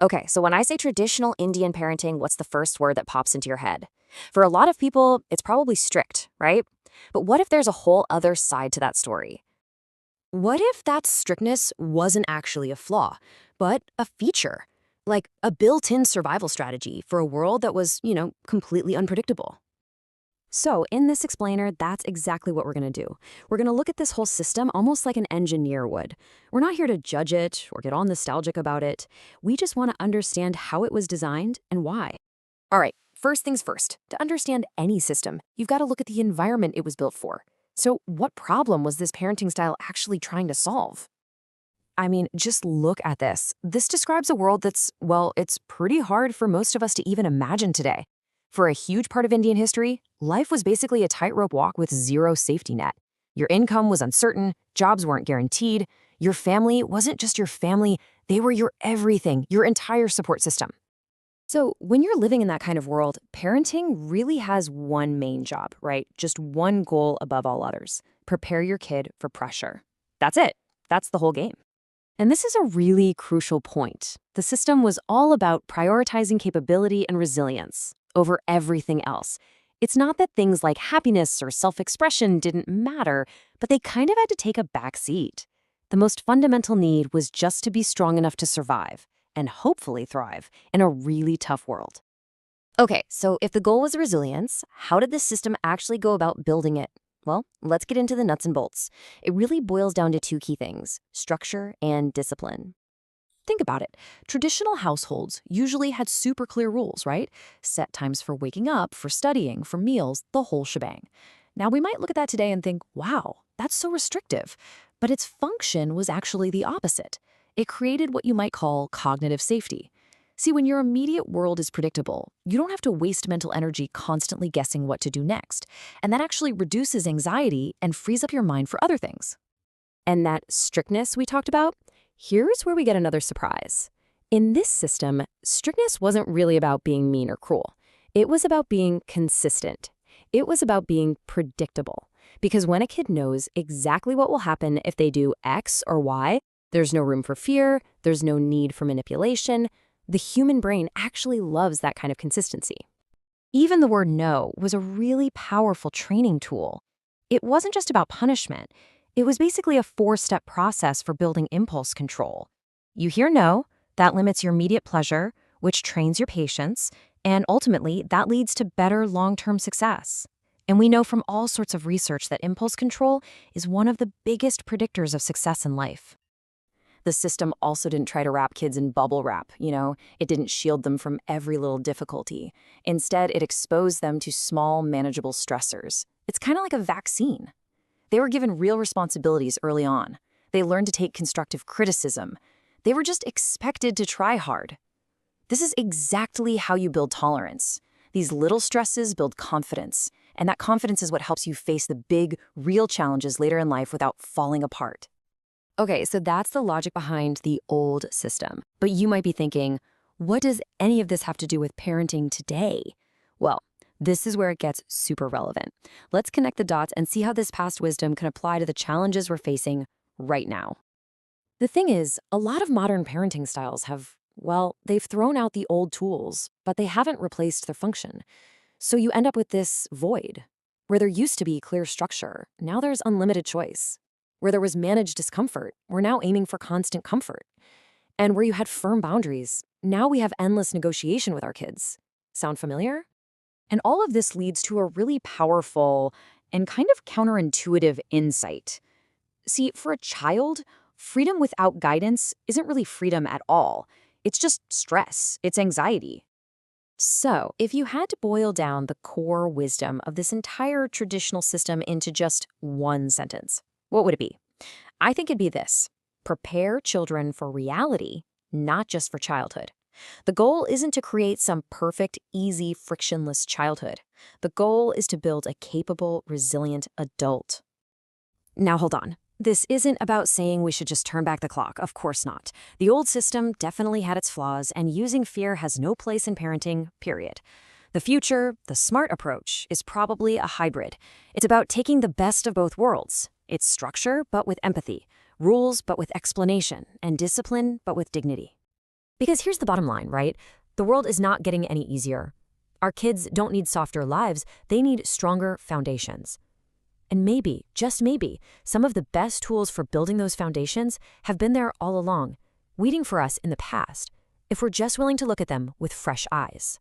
Okay, so when I say traditional Indian parenting, what's the first word that pops into your head? For a lot of people, it's probably strict, right? But what if there's a whole other side to that story? What if that strictness wasn't actually a flaw, but a feature? Like a built-in survival strategy for a world that was, completely unpredictable. So, in this explainer, that's exactly what we're going to do. We're going to look at this whole system almost like an engineer would. We're not here to judge it or get all nostalgic about it. We just want to understand how it was designed and why. All right, first things first. To understand any system, you've got to look at the environment it was built for. So, what problem was this parenting style actually trying to solve? I mean, just look at this. This describes a world that's, well, it's pretty hard for most of us to even imagine today. For a huge part of Indian history, life was basically a tightrope walk with zero safety net. Your income was uncertain, jobs weren't guaranteed, your family wasn't just your family, they were your everything, your entire support system. So, when you're living in that kind of world, parenting really has one main job, right? Just one goal above all others: prepare your kid for pressure. That's it. That's the whole game. And this is a really crucial point. The system was all about prioritizing capability and resilience over everything else. It's not that things like happiness or self-expression didn't matter, but they kind of had to take a back seat. The most fundamental need was just to be strong enough to survive and hopefully thrive in a really tough world. Okay, so if the goal was resilience, how did the system actually go about building it? Well, let's get into the nuts and bolts. It really boils down to two key things: structure and discipline. Think about it. Traditional households usually had super clear rules, right? Set times for waking up, for studying, for meals, the whole shebang. Now, we might look at that today and think, wow, that's so restrictive. But its function was actually the opposite. It created what you might call cognitive safety. See, when your immediate world is predictable, you don't have to waste mental energy constantly guessing what to do next. And that actually reduces anxiety and frees up your mind for other things. And that strictness we talked about, here's where we get another surprise. In this system, strictness wasn't really about being mean or cruel. It was about being consistent. It was about being predictable. Because when a kid knows exactly what will happen if they do X or Y, there's no room for fear, there's no need for manipulation. The human brain actually loves that kind of consistency. Even the word no was a really powerful training tool. It wasn't just about punishment. It was basically a four-step process for building impulse control. You hear no, that limits your immediate pleasure, which trains your patience, and ultimately that leads to better long-term success. And we know from all sorts of research that impulse control is one of the biggest predictors of success in life. The system also didn't try to wrap kids in bubble wrap, It didn't shield them from every little difficulty. Instead, it exposed them to small, manageable stressors. It's kind of like a vaccine. They were given real responsibilities early on. They learned to take constructive criticism. They were just expected to try hard. This is exactly how you build tolerance. These little stresses build confidence, and that confidence is what helps you face the big, real challenges later in life without falling apart. Okay, so that's the logic behind the old system. But you might be thinking, what does any of this have to do with parenting today? Well, this is where it gets super relevant. Let's connect the dots and see how this past wisdom can apply to the challenges we're facing right now. The thing is, a lot of modern parenting styles have, well, they've thrown out the old tools, but they haven't replaced their function. So you end up with this void. Where there used to be clear structure, now there's unlimited choice. Where there was managed discomfort, we're now aiming for constant comfort. And where you had firm boundaries, now we have endless negotiation with our kids. Sound familiar? And all of this leads to a really powerful and kind of counterintuitive insight. See, for a child, freedom without guidance isn't really freedom at all. It's just stress, it's anxiety. So, if you had to boil down the core wisdom of this entire traditional system into just one sentence, what would it be? I think it'd be this: prepare children for reality, not just for childhood. The goal isn't to create some perfect, easy, frictionless childhood. The goal is to build a capable, resilient adult. Now hold on. This isn't about saying we should just turn back the clock. Of course not. The old system definitely had its flaws, and using fear has no place in parenting, period. The future, the smart approach, is probably a hybrid. It's about taking the best of both worlds. It's structure, but with empathy. Rules, but with explanation. And discipline, but with dignity. Because here's the bottom line, right? The world is not getting any easier. Our kids don't need softer lives, they need stronger foundations. And maybe, just maybe, some of the best tools for building those foundations have been there all along, waiting for us in the past, if we're just willing to look at them with fresh eyes.